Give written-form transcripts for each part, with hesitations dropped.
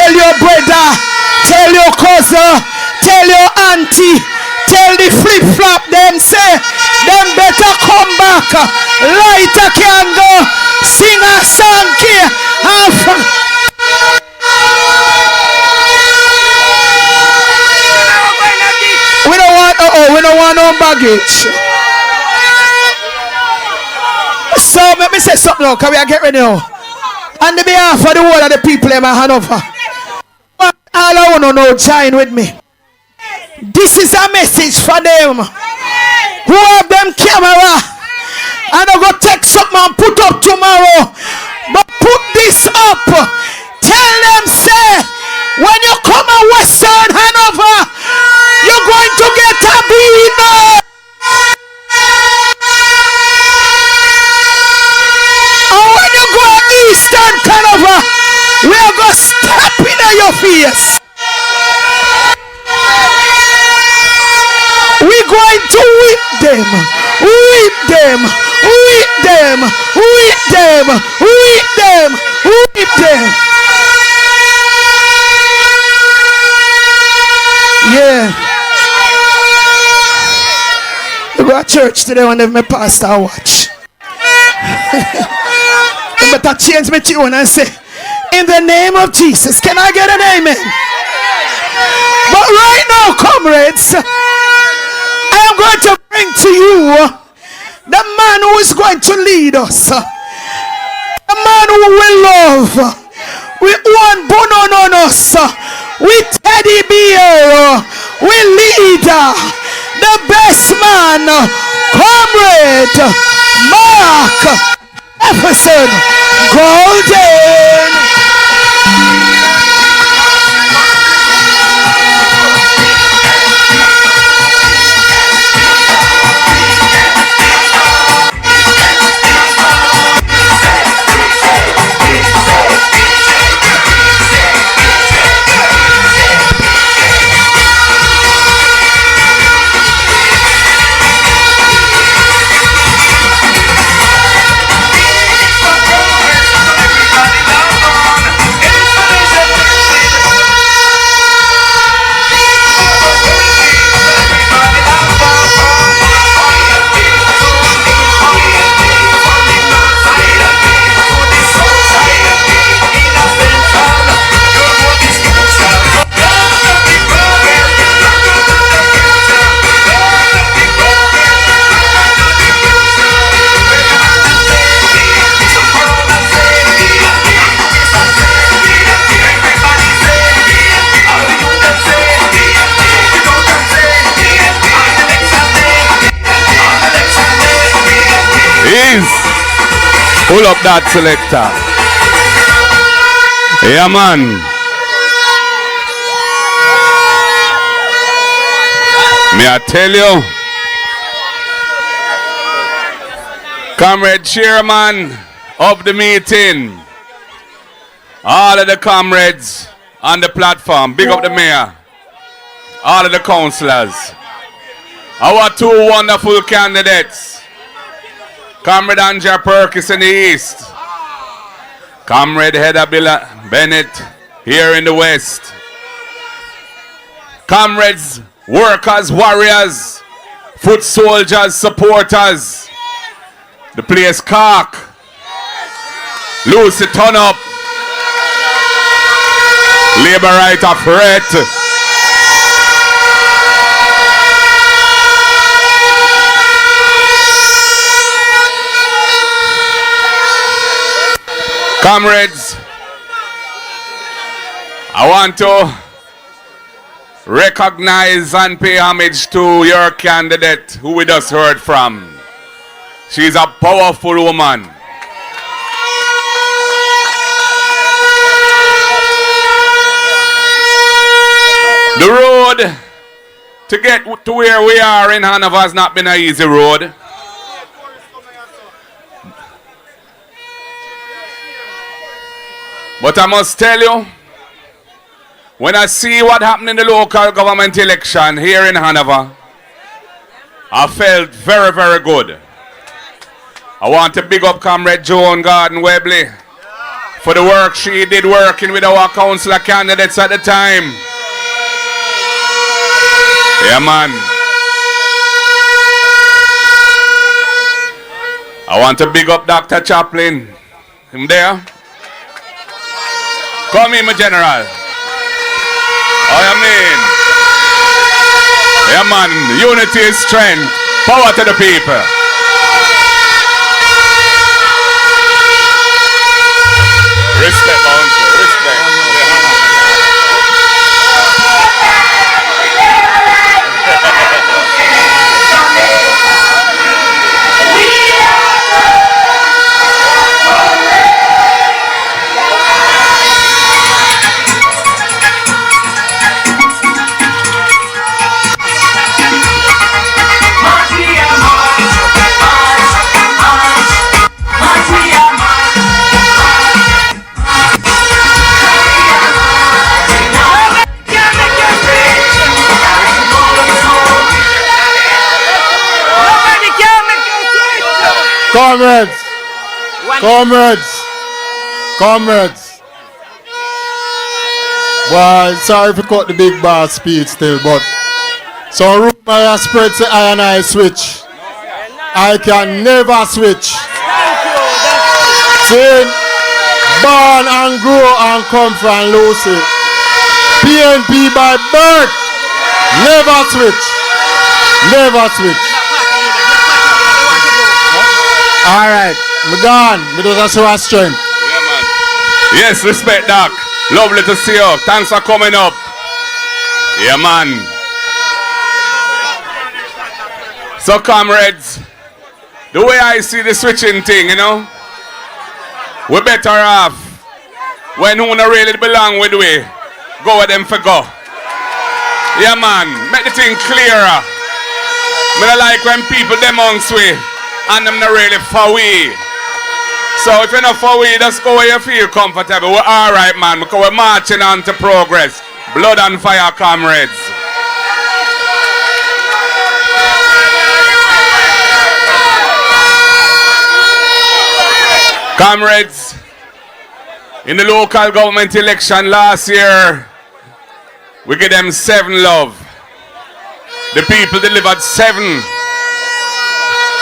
Tell your brother, tell your cousin, tell your auntie, tell the flip-flop them, say, them better come back. Light a candle, sing a song here. We don't want no baggage. So let me say something now, can we get ready now? On the behalf of the whole of the people in my Hanover, all I want to know, join with me. This is a message for them who have them camera and I go take something and put up tomorrow. But put this up. Tell them, say, when you come to Western Hanover, you're going to get a beating. And when you go Eastern Hanover, we are going to step in your face. We're going to whip them, whip them, whip them, whip them, whip them, whip them. Yeah. We go to church today when my pastor watch. I better change my tune and say, in the name of Jesus, can I get an amen? But right now, comrades, I am going to bring to you the man who is going to lead us. The man who will love. We want Bono on us. We teddy bear. We leader. The best man. Comrade Mark Jefferson Golden. Pull up that selector. Yeah, man. May I tell you, comrade chairman of the meeting, all of the comrades on the platform, big up the mayor, all of the councillors, our two wonderful candidates, Comrade Andrea Perkins in the east, Comrade Heather Bennett here in the west, comrades, workers, warriors, foot soldiers, supporters, the place cock, Lucy turn up, labor right of threat. Comrades, I want to recognize and pay homage to your candidate who we just heard from. She's a powerful woman. The road to get to where we are in Hanover has not been an easy road. But I must tell you, when I see what happened in the local government election here in Hanover, I felt very, very good. I want to big up Comrade Joan Garden Webley for the work she did working with our councillor candidates at the time. Yeah, man. I want to big up Dr. Chaplin. Him there? Come in, my general. Oh, you mean? Yeah, man. Unity is strength. Power to the people. Respect, my uncle. Respect. Comrades, comrades. Well, sorry if I cut the big bar speed still, but some rumor spreads the I and I switch. I can never switch. See, born and grow and come from Lucy. PNP by birth. Never switch. Never switch. Alright, me gone. Me do that show strength. Yeah, man. Yes, respect, Doc. Lovely to see you. Thanks for coming up. Yeah, man. So, comrades, the way I see the switching thing, you know, we're better off when who not really belong with we. Go with them for go. Yeah, man. Make the thing clearer. Me not like when people them amongst we and them not really for we. So if you're not for we, just go where you feel comfortable. We're alright, man, because we're marching on to progress. Blood and fire, comrades. Comrades, in the local government election last year, we gave them 7 love. The people delivered 7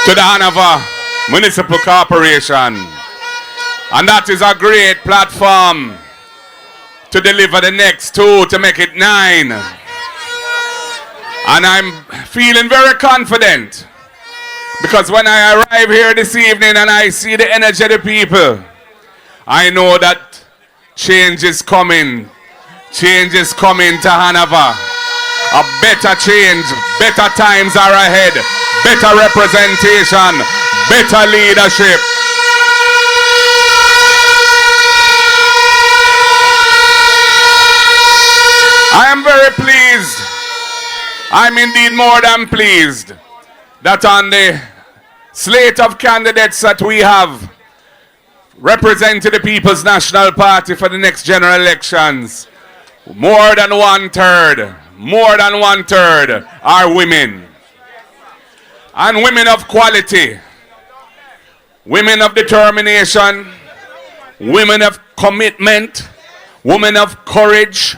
to the Hanover Municipal Corporation. And that is a great platform to deliver the next 2 to make it 9. And I'm feeling very confident because when I arrive here this evening and I see the energy of the people, I know that change is coming. Change is coming to Hanover. A better change, better times are ahead, better representation, better leadership. I am very pleased, I'm indeed more than pleased, that on the slate of candidates that we have representing the People's National Party for the next general elections, more than 1/3 are women. And women of quality, women of determination, women of commitment, women of courage,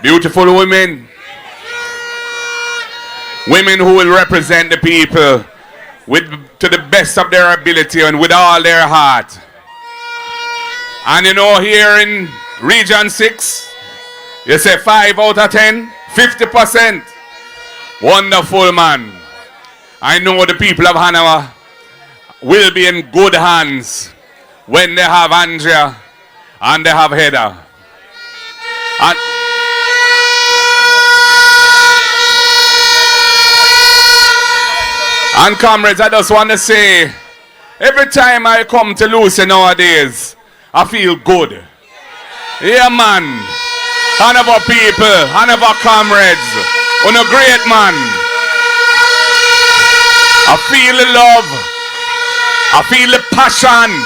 beautiful women. Women who will represent the people to the best of their ability and with all their heart. And you know, here in Region 6, you say 5 out of 10, 50%. Wonderful, man. I know the people of Hanover will be in good hands when they have Andrea and they have Heather. And comrades, I just want to say, every time I come to Lucy nowadays, I feel good. Yeah, man. Hanover people, Hanover comrades, on a great man. I feel the love. I feel the passion.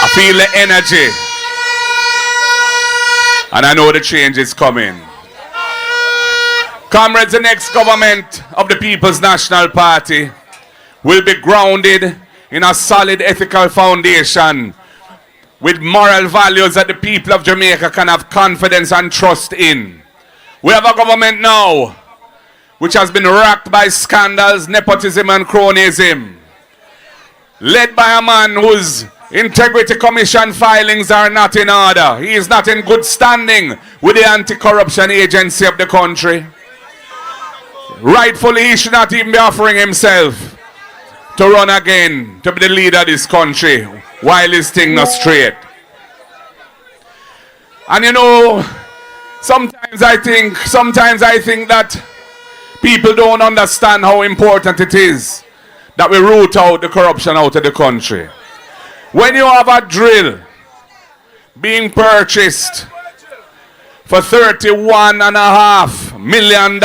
I feel the energy. And I know the change is coming. Comrades, the next government of the People's National Party will be grounded in a solid ethical foundation with moral values that the people of Jamaica can have confidence and trust in. We have a government now which has been racked by scandals, nepotism and cronyism, led by a man whose Integrity Commission filings are not in order. He is not in good standing with the anti-corruption agency of the country. Rightfully, he should not even be offering himself to run again, to be the leader of this country, while his thing not straight. And you know, sometimes I think that people don't understand how important it is that we root out the corruption out of the country. When you have a drill being purchased for $31.5 million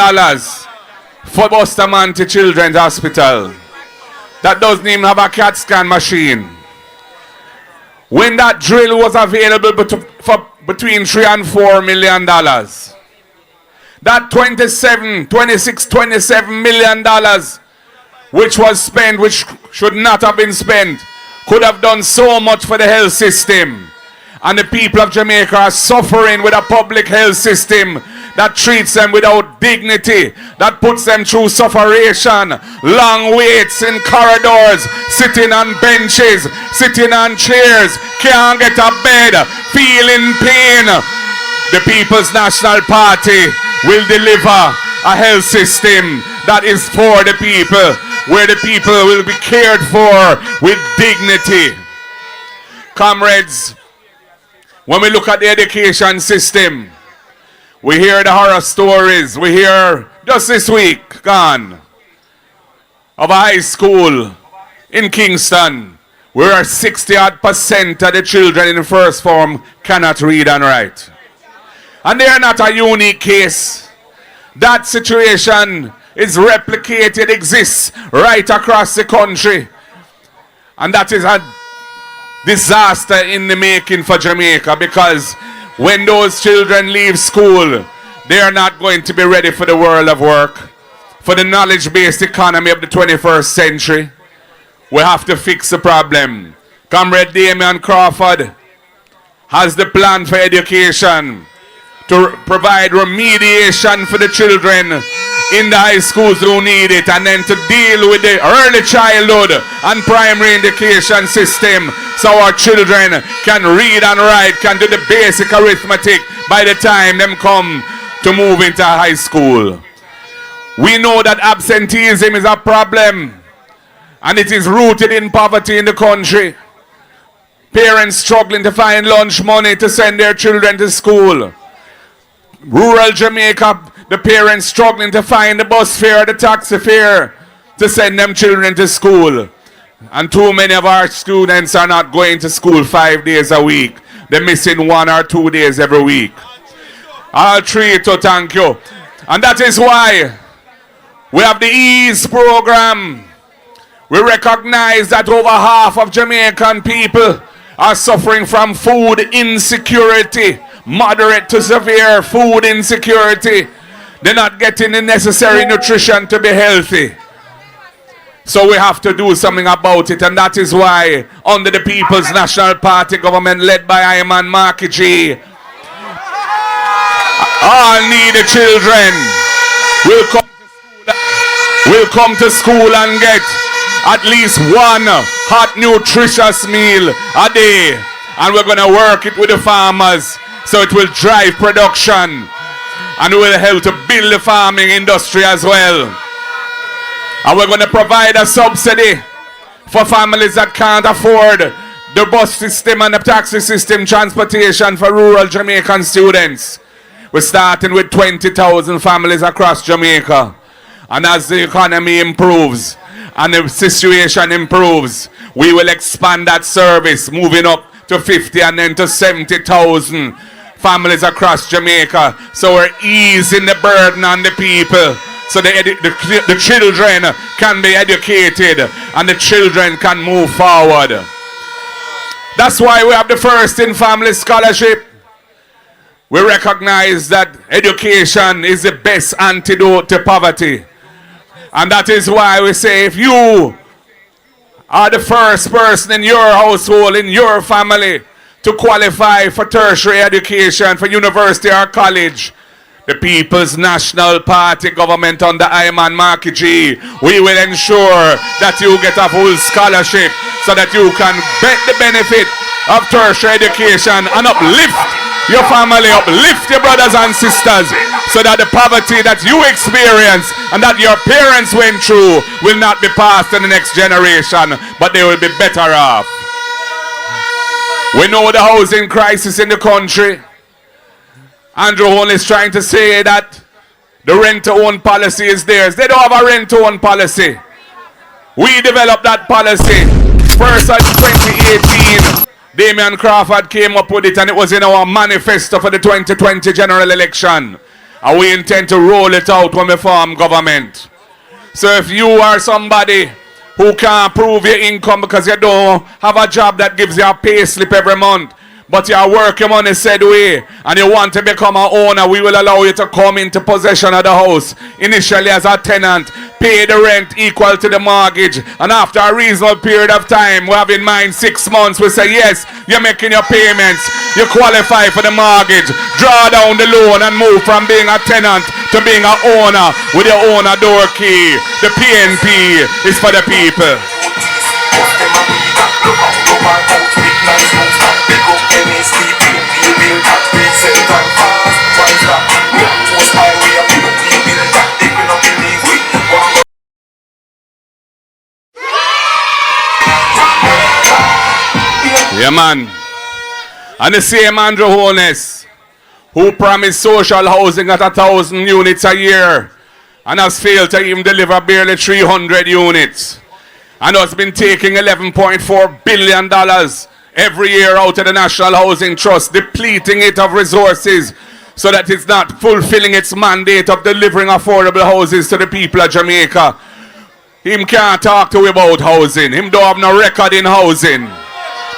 for Bustamante Children's Hospital, that doesn't even have a CAT scan machine. When that drill was available for between $3 and $4 million, that $27 million which was spent, which should not have been spent, could have done so much for the health system. And the people of Jamaica are suffering with a public health system that treats them without dignity, that puts them through sufferation, long waits in corridors, sitting on benches, sitting on chairs, can't get a bed, feeling pain. The People's National Party will deliver a health system that is for the people, where the people will be cared for with dignity. Comrades, when we look at the education system, we hear the horror stories. We hear just this week gone of a high school in Kingston where 60% of the children in the first form cannot read and write. And they are not a unique case. That situation is replicated, exists right across the country. And that is a disaster in the making for Jamaica, because when those children leave school, they are not going to be ready for the world of work, for the knowledge-based economy of the 21st century. We have to fix the problem. Comrade Damian Crawford has the plan for education to provide remediation for the children in the high schools who need it, and then to deal with the early childhood and primary education system so our children can read and write, can do the basic arithmetic by the time them come to move into high school. We know that absenteeism is a problem, and it is rooted in poverty in the country. Parents struggling to find lunch money to send their children to school. Rural Jamaica, the parents struggling to find the bus fare, the taxi fare to send them children to school. And too many of our students are not going to school 5 days a week. They're missing 1 or 2 days every week. All three to thank you. And that is why we have the EASE program. We recognize that over half of Jamaican people are suffering from food insecurity, moderate to severe food insecurity. They're not getting the necessary nutrition to be healthy. So we have to do something about it, and that is why under the People's National Party government led by Ayman Markiji, all needy children will come to school and get at least one hot, nutritious meal a day. And we're going to work it with the farmers so it will drive production and will help to build the farming industry as well. And we're going to provide a subsidy for families that can't afford the bus system and the taxi system transportation for rural Jamaican students. We're starting with 20,000 families across Jamaica. And as the economy improves and the situation improves, we will expand that service, moving up to 50 and then to 70,000 families across Jamaica. So we're easing the burden on the people, so the children can be educated and the children can move forward. That's why we have the First in Family Scholarship. We recognize that education is the best antidote to poverty. And that is why we say, if you are the first person in your household, in your family, to qualify for tertiary education, for university or college, the People's National Party government under Iman Marky G, we will ensure that you get a full scholarship so that you can get the benefit of tertiary education and uplift your family, uplift your brothers and sisters, so that the poverty that you experience and that your parents went through will not be passed to the next generation, but they will be better off. We know the housing crisis in the country. Andrew Hone is trying to say that the rent-to-own policy is theirs. They don't have a rent-to-own policy. We developed that policy. First in 2018, Damian Crawford came up with it, and it was in our manifesto for the 2020 general election. And we intend to roll it out when we form government. So if you are somebody who can't prove your income because you don't have a job that gives you a pay slip every month, but your working money said way, and you want to become an owner, we will allow you to come into possession of the house, initially as a tenant, pay the rent equal to the mortgage, and after a reasonable period of time, we have in mind 6 months, we say, yes, you're making your payments, you qualify for the mortgage, draw down the loan and move from being a tenant to being an owner with your owner door key. The PNP is for the people. Yeah, man. And the same Andrew Holness, who promised social housing at 1,000 units a year and has failed to even deliver barely 300 units, and has been taking $11.4 billion every year out of the National Housing Trust, depleting it of resources so that it's not fulfilling its mandate of delivering affordable houses to the people of Jamaica. Him can't talk to you about housing. Him don't have no record in housing.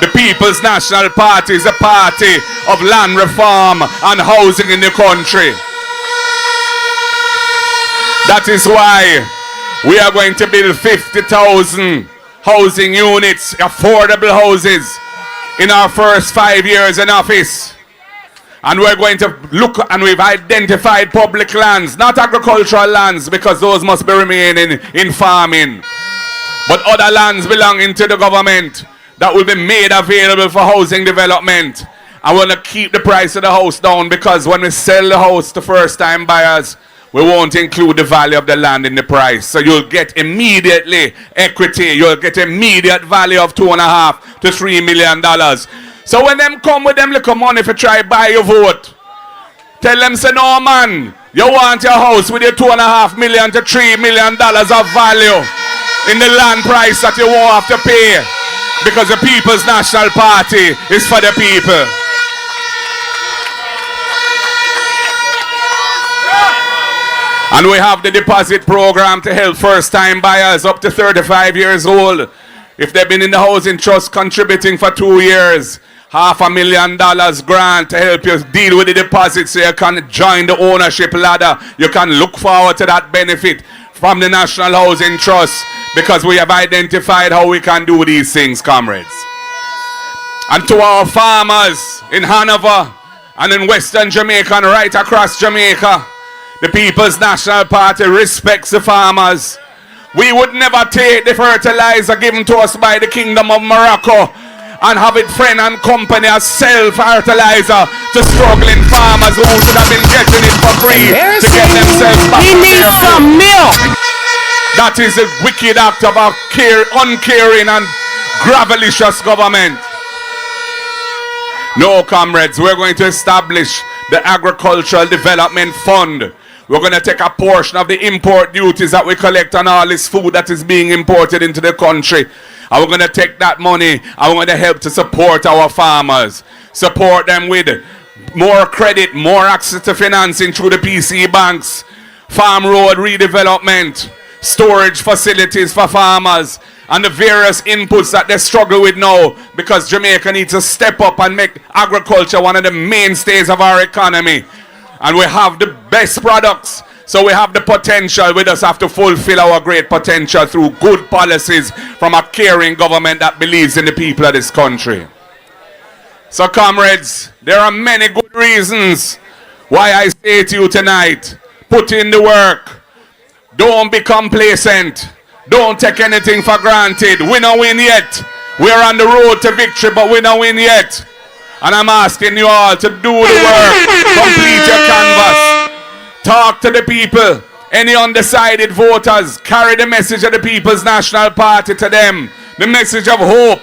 The People's National Party is a party of land reform and housing in the country. That is why we are going to build 50,000 housing units, affordable houses, in our first 5 years in office. And we're going to look, and we've identified public lands, not agricultural lands, because those must be remaining in farming, but other lands belonging to the government that will be made available for housing development. I want to keep the price of the house down, because when we sell the house to first-time buyers, we won't include the value of the land in the price. So you'll get immediately equity. You'll get immediate value of $2.5 to $3 million. So when them come with them little money for try buy your vote, tell them, say, no man, you want your house with your $2.5 million to $3 million of value in the land price that you won't have to pay, because the People's National Party is for the people. And we have the deposit program to help first-time buyers up to 35 years old. If they've been in the housing trust contributing for 2 years, $500,000 grant to help you deal with the deposit so you can join the ownership ladder. You can look forward to that benefit from the National Housing Trust, because we have identified how we can do these things, comrades. And to our farmers in Hanover and in Western Jamaica and right across Jamaica, the People's National Party respects the farmers. We would never take the fertilizer given to us by the Kingdom of Morocco and have it friend and company as sell fertilizer to struggling farmers who should have been getting it for free to get themselves back. We need some milk. That is a wicked act of our uncaring and gravelicious government. No, comrades, we're going to establish the Agricultural Development Fund. We're going to take a portion of the import duties that we collect on all this food that is being imported into the country. And we're going to take that money and we're going to help to support our farmers. Support them with more credit, more access to financing through the PC banks, farm road redevelopment, storage facilities for farmers, and the various inputs that they struggle with now, because Jamaica needs to step up and make agriculture one of the mainstays of our economy. And we have the best products, so we have the potential. We just have to fulfill our great potential through good policies from a caring government that believes in the people of this country. So, comrades, there are many good reasons why I say to you tonight, put in the work. Don't be complacent. Don't take anything for granted. We don't win yet. We're on the road to victory, but we don't win yet. And I'm asking you all to do the work. Complete your canvas. Talk to the people. Any undecided voters, carry the message of the People's National Party to them. The message of hope.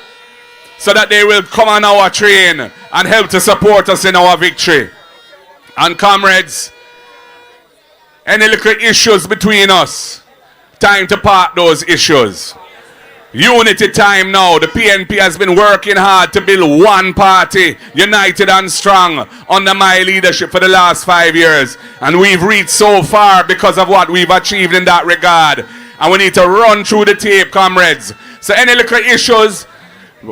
So that they will come on our train and help to support us in our victory. And comrades, any little issues between us, time to part those issues. Unity time now. The PNP has been working hard to build one party, united and strong, under my leadership for the last 5 years. And we've reached so far because of what we've achieved in that regard. And we need to run through the tape, comrades. So any little issues,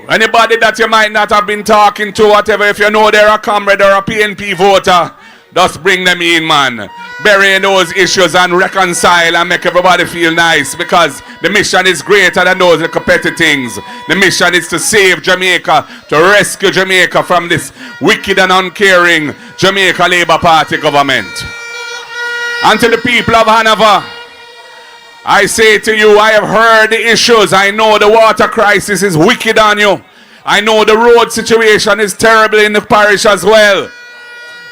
anybody that you might not have been talking to, whatever, if you know they're a comrade or a PNP voter, just bring them in, man. Bury those issues and reconcile and make everybody feel nice, because the mission is greater than those little petty things. The mission is to save Jamaica, to rescue Jamaica from this wicked and uncaring Jamaica Labour Party government. And to the people of Hanover, I say to you, I have heard the issues. I know the water crisis is wicked on you. I know the road situation is terrible in the parish as well.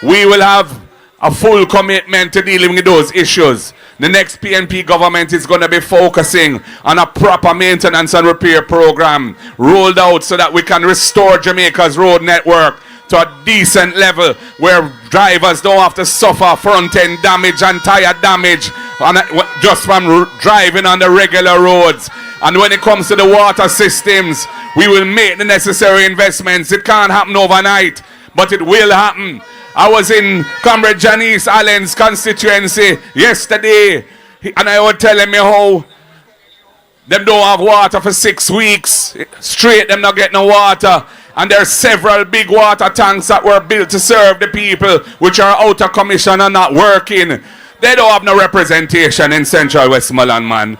We will have a full commitment to dealing with those issues. The next PNP government is going to be focusing on a proper maintenance and repair program rolled out so that we can restore Jamaica's road network to a decent level where drivers don't have to suffer front-end damage and tire damage just from driving on the regular roads. And when it comes to the water systems, we will make the necessary investments. It can't happen overnight, but it will happen. I was in Comrade Janice Allen's constituency yesterday, and I was telling me how them don't have water for 6 weeks. Straight, them not get no water. And there are several big water tanks that were built to serve the people, which are out of commission and not working. They don't have no representation in Central Westmoreland, man.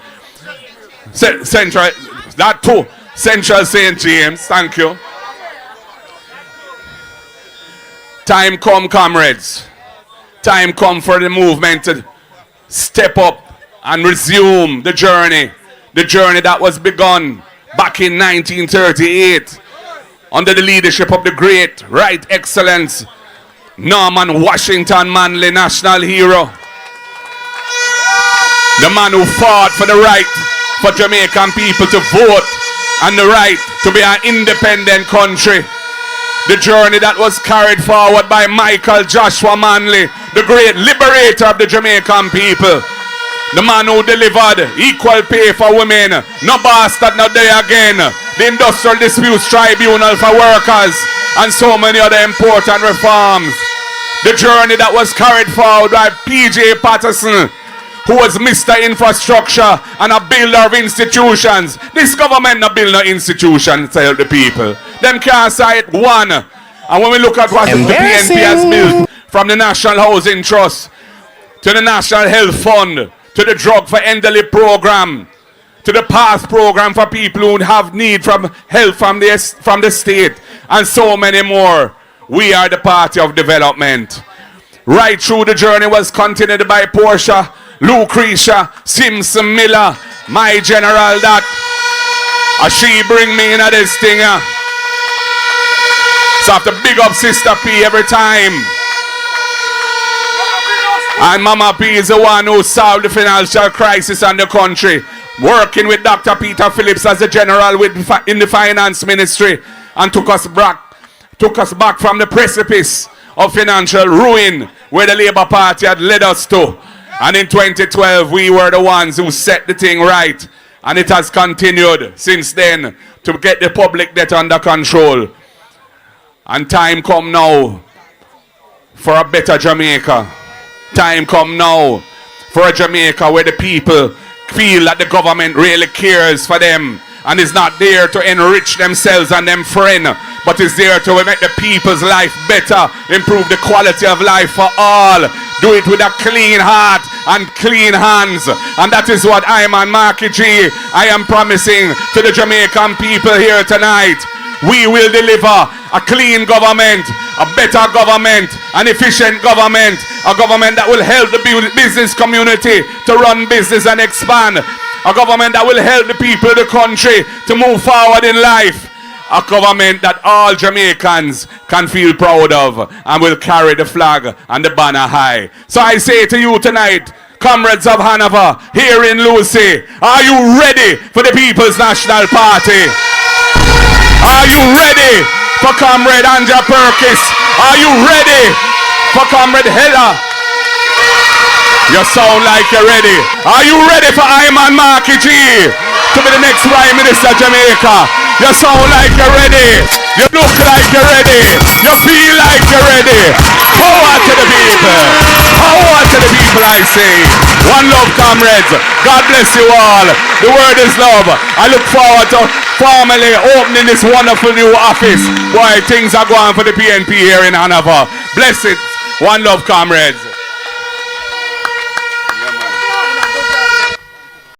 Central, that too. Central St. James, thank you. Time come, comrades. Time come for the movement to step up and resume the journey. The journey that was begun back in 1938 under the leadership of the great Right Excellence Norman Washington Manley, national hero. The man who fought for the right for Jamaican people to vote and the right to be an independent country. The journey that was carried forward by Michael Joshua Manley, the great liberator of the Jamaican people. The man who delivered equal pay for women, no bastard, no day again. The Industrial Disputes Tribunal for workers, and so many other important reforms. The journey that was carried forward by P.J. Patterson, who was Mr. Infrastructure and a builder of institutions. This government not build no institution to help the people. Them can't cite one. And when we look at what the PNP has built, from the National Housing Trust to the National Health Fund to the Drug for Elderly program to the PASS program for people who have need from help from the state, and so many more. We are the party of development. Right through the journey was continued by Portia, Lucretia, Simpson Miller, my general that she bring me in at this thing. So I have to big up Sister P every time. And Mama P is the one who solved the financial crisis in the country, working with Dr. Peter Phillips as the general in the finance ministry, and took us back from the precipice of financial ruin where the Labour Party had led us to. And in 2012, we were the ones who set the thing right. And it has continued since then to get the public debt under control. And time come now for a better Jamaica. Time come now for a Jamaica where the people feel that the government really cares for them and is not there to enrich themselves and them friend, but is there to make the people's life better, improve the quality of life for all. Do it with a clean heart and clean hands. And that is what I am, and Marky G, I am promising to the Jamaican people here tonight. we will deliver a clean government, a better government, an efficient government, a government that will help the business community to run business and expand, a government that will help the people of the country to move forward in life, a government that all Jamaicans can feel proud of and will carry the flag and the banner high. So I say to you tonight, comrades of Hanover, here in Lucy, are you ready for the People's National Party? Are you ready for Comrade Anja Perkis? Are you ready for Comrade Hella? You sound like you're ready. Are you ready for Ayman Marky G to be the next Prime Minister of Jamaica? You sound like you're ready. You look like you're ready. You feel like you're ready. Power to the people. Power to the people, I say. One love, comrades. God bless you all. The word is love. I look forward to formally opening this wonderful new office. Boy, things are going for the PNP here in Hanover. Bless it. One love, comrades.